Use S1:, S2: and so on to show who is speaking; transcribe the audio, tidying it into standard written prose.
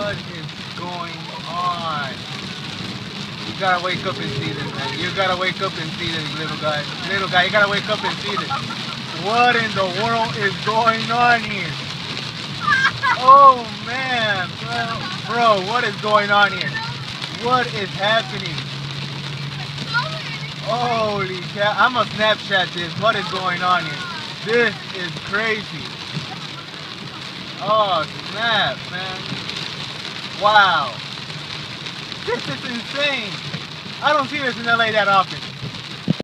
S1: What is going on? You gotta wake up and see this, man. You gotta wake up and see this, little guy. Little guy, you gotta wake up and see this. What in the world is going on here? Oh man, bro, what is going on here? What is happening? Holy cow, I'm gonna Snapchat this. What is going on here? This is crazy. Oh snap, man. Wow. This is insane. I don't see this in LA that often.